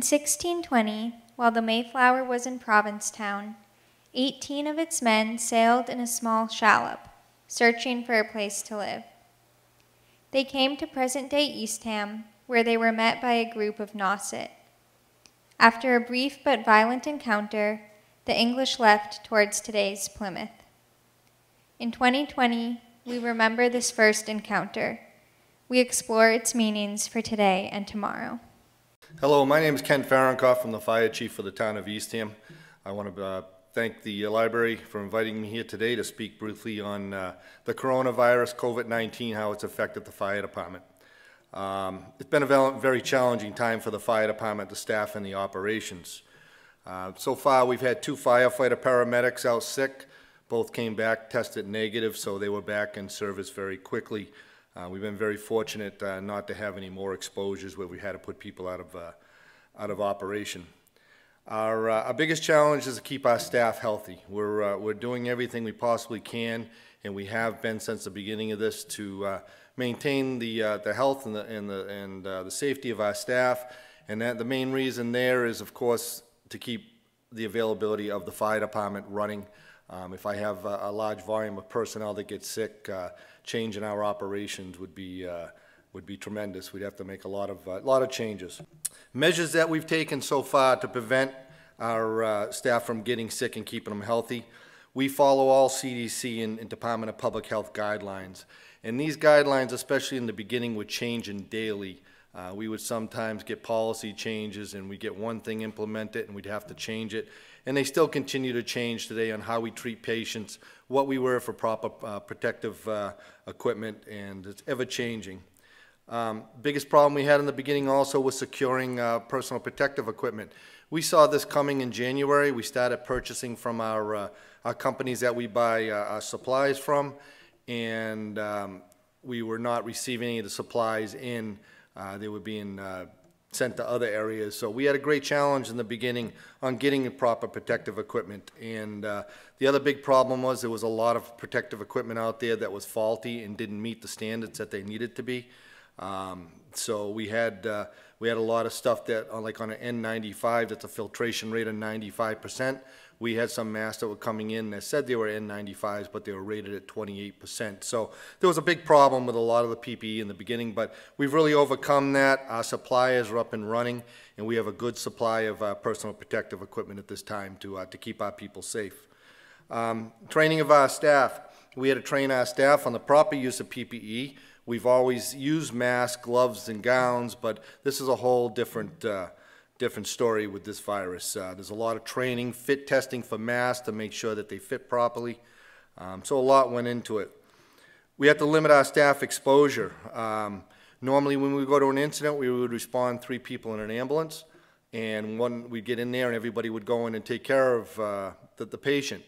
In 1620, while the Mayflower was in Provincetown, 18 of its men sailed in a small shallop, searching for a place to live. They came to present-day Eastham, where they were met by a group of Nauset. After a brief but violent encounter, the English left towards today's Plymouth. In 2020, we remember this first encounter. We explore its meanings for today and tomorrow. Hello, my name is Chief Farrenkopf. I'm the fire chief for the town of Eastham. I want to thank the library for inviting me here today to speak briefly on the coronavirus, COVID-19, how it's affected the fire department. It's been a very challenging time for the fire department, the staff, and the operations. So far, we've had 2 firefighter paramedics out sick. Both came back, tested negative, so they were back in service very quickly. We've been very fortunate not to have any more exposures where we had to put people out of operation. Our biggest challenge is to keep our staff healthy. We're doing everything we possibly can, and we have been since the beginning of this to maintain the health and the safety of our staff. And the main reason there is, of course, to keep the availability of the fire department running. If I have a large volume of personnel that gets sick, change in our operations would be tremendous. We'd have to make a lot of changes. Measures that we've taken so far to prevent our staff from getting sick and keeping them healthy. We follow all CDC and Department of Public Health guidelines. And these guidelines, especially in the beginning, would change daily. We would sometimes get policy changes and we'd get one thing implemented and we'd have to change it. And they still continue to change today on how we treat patients, what we wear for proper protective equipment, and it's ever changing. Biggest problem we had in the beginning also was securing personal protective equipment. We saw this coming in January. We started purchasing from our companies that we buy our supplies from, and we were not receiving any of the supplies in. They were being sent to other areas. So we had a great challenge in the beginning on getting the proper protective equipment. And the other big problem was there was a lot of protective equipment out there that was faulty and didn't meet the standards that they needed to be. So we had a lot of stuff that, like on an N95, that's a filtration rate of 95%. We had some masks that were coming in that said they were N95s, but they were rated at 28%. So there was a big problem with a lot of the PPE in the beginning, but we've really overcome that. Our suppliers are up and running, and we have a good supply of personal protective equipment at this time to keep our people safe. Training of our staff. We had to train our staff on the proper use of PPE. We've always used masks, gloves, and gowns, but this is a whole different story with this virus. There's a lot of training, fit testing for masks to make sure that they fit properly. So a lot went into it. We had to limit our staff exposure. Normally when we go to an incident, we would respond 3 people in an ambulance, and we'd get in there and everybody would go in and take care of the patient.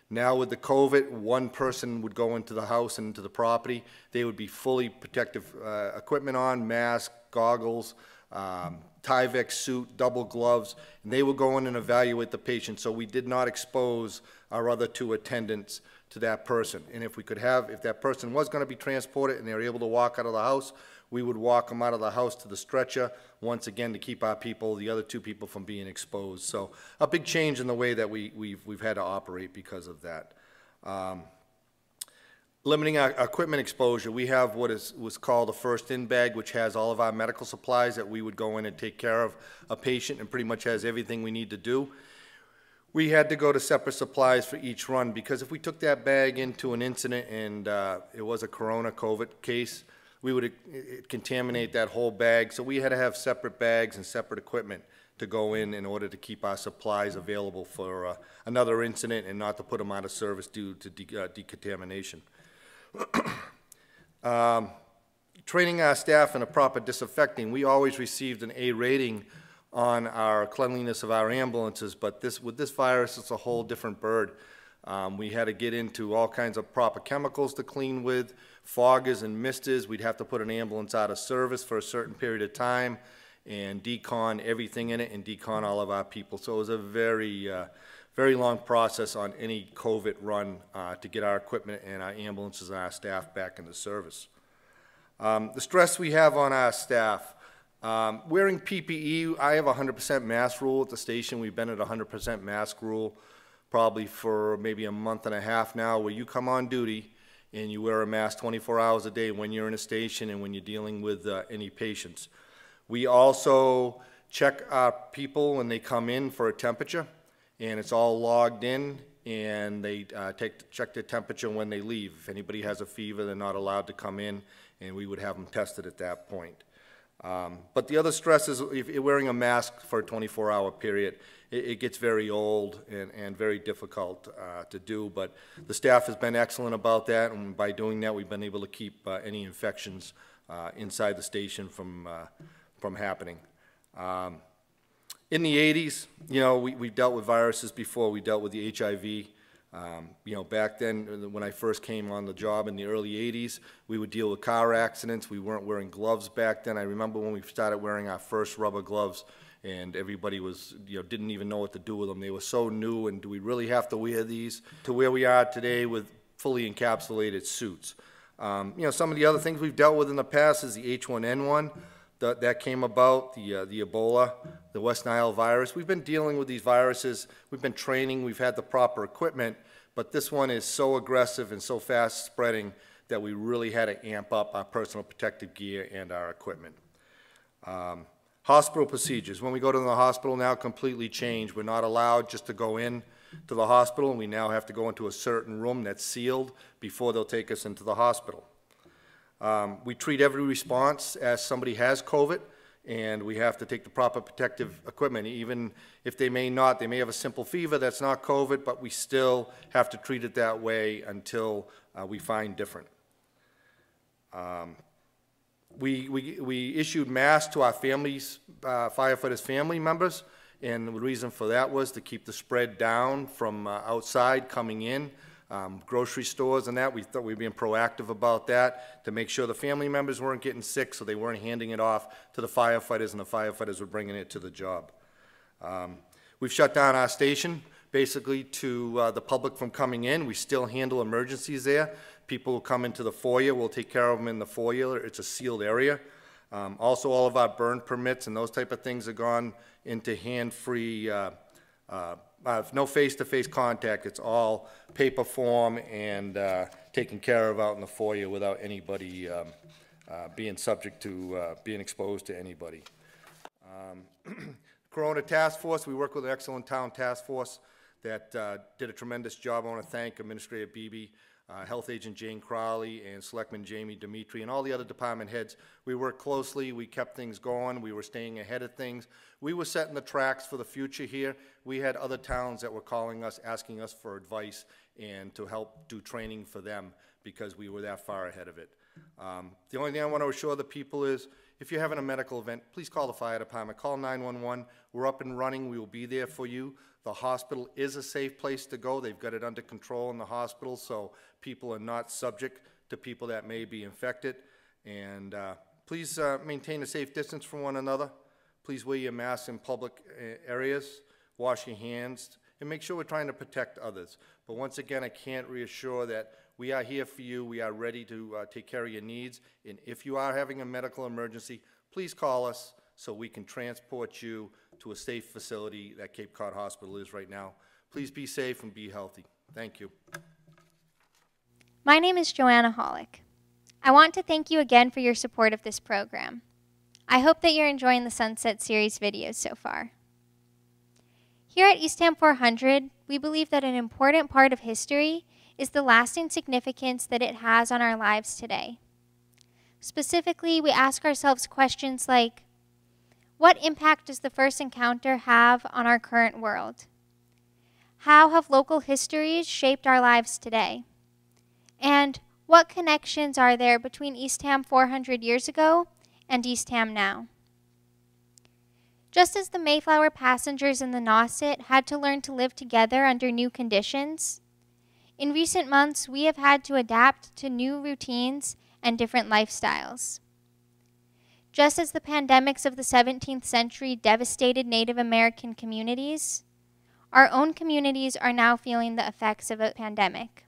Now with the COVID, 1 person would go into the house and into the property. They would be fully protective equipment on, mask, goggles, Tyvek suit, double gloves, and they would go in and evaluate the patient, so we did not expose our other 2 attendants to that person. And if that person was going to be transported and they were able to walk out of the house, we would walk them out of the house to the stretcher, once again to keep the other 2 people from being exposed. So a big change in the way that we've had to operate because of that. Limiting our equipment exposure, we have what was called a first-in bag, which has all of our medical supplies that we would go in and take care of a patient, and pretty much has everything we need to do. We had to go to separate supplies for each run, because if we took that bag into an incident and it was a COVID case, we would contaminate that whole bag. So we had to have separate bags and separate equipment to go in order to keep our supplies available for another incident and not to put them out of service due to decontamination. Training our staff in a proper disinfecting. We always received an A rating on our cleanliness of our ambulances, but with this virus, it's a whole different bird. We had to get into all kinds of proper chemicals to clean with, foggers and misters. We'd have to put an ambulance out of service for a certain period of time and decon everything in it and decon all of our people. So it was a very long process on any COVID run to get our equipment and our ambulances and our staff back into service. The stress we have on our staff, Wearing PPE, I have a 100% mask rule at the station. We've been at a 100% mask rule probably for maybe a month and a half now, where you come on duty and you wear a mask 24 hours a day when you're in a station and when you're dealing with any patients. We also check our people when they come in for a temperature, and it's all logged in, and they check their temperature when they leave. If anybody has a fever, they're not allowed to come in, and we would have them tested at that point. But the other stress is if you're wearing a mask for a 24-hour period, it gets very old and very difficult to do. But the staff has been excellent about that, and by doing that, we've been able to keep any infections inside the station from happening. In the 80s, you know, we dealt with viruses before. We dealt with the HIV. You know, back then, when I first came on the job in the early 80s, we would deal with car accidents. We weren't wearing gloves back then. I remember when we started wearing our first rubber gloves, and everybody was, you know, didn't even know what to do with them. They were so new, and do we really have to wear these? To where we are today with fully encapsulated suits. You know, some of the other things we've dealt with in the past is the H1N1. That came about, the Ebola, the West Nile virus. We've been dealing with these viruses. We've been training. We've had the proper equipment. But this one is so aggressive and so fast spreading that we really had to amp up our personal protective gear and our equipment. Hospital procedures. When we go to the hospital now, completely changed. We're not allowed just to go in to the hospital, and we now have to go into a certain room that's sealed before they'll take us into the hospital. We treat every response as somebody has COVID, and we have to take the proper protective equipment. Even if they may have a simple fever that's not COVID, but we still have to treat it that way until we find different. We issued masks to our families, firefighters' family members, and the reason for that was to keep the spread down from outside coming in. Grocery stores and that, we thought we were being proactive about that to make sure the family members weren't getting sick, so they weren't handing it off to the firefighters, and the firefighters were bringing it to the job. We've shut down our station basically to the public from coming in. We still handle emergencies there. People who come into the foyer, we'll take care of them in the foyer. It's a sealed area. Also, all of our burn permits and those type of things are gone into hand-free, no face-to-face contact. It's all paper form and taken care of out in the foyer without anybody being subject to being exposed to anybody. Corona Task Force, we work with an excellent town task force that did a tremendous job. I want to thank Administrator Beebe, Health Agent Jane Crowley, and Selectman Jamie Dimitri, and all the other department heads. We worked closely. We kept things going. We were staying ahead of things. We were setting the tracks for the future here. We had other towns that were calling us, asking us for advice and to help do training for them because we were that far ahead of it. The only thing I want to assure the people is if you're having a medical event, please call the fire department. Call 911. We're up and running. We will be there for you. The hospital is a safe place to go. They've got it under control in the hospital, so people are not subject to people that may be infected. And please maintain a safe distance from one another. Please wear your masks in public areas. Wash your hands. And make sure we're trying to protect others. But once again, I can't reassure that we are here for you. We are ready to take care of your needs. And if you are having a medical emergency, please call us so we can transport you to a safe facility that Cape Cod Hospital is right now. Please be safe and be healthy. Thank you. My name is Joanna Hollick. I want to thank you again for your support of this program. I hope that you're enjoying the Sunset Series videos so far. Here at Eastham 400, we believe that an important part of history is the lasting significance that it has on our lives today. Specifically, we ask ourselves questions like, what impact does the first encounter have on our current world? How have local histories shaped our lives today? And what connections are there between Eastham 400 years ago and Eastham now? Just as the Mayflower passengers in the Nauset had to learn to live together under new conditions, in recent months we have had to adapt to new routines and different lifestyles. Just as the pandemics of the 17th century devastated Native American communities, our own communities are now feeling the effects of a pandemic.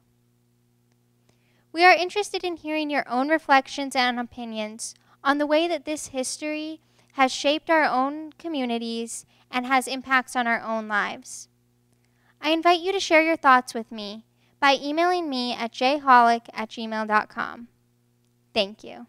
We are interested in hearing your own reflections and opinions on the way that this history has shaped our own communities and has impacts on our own lives. I invite you to share your thoughts with me by emailing me at jhollick@gmail.com. Thank you.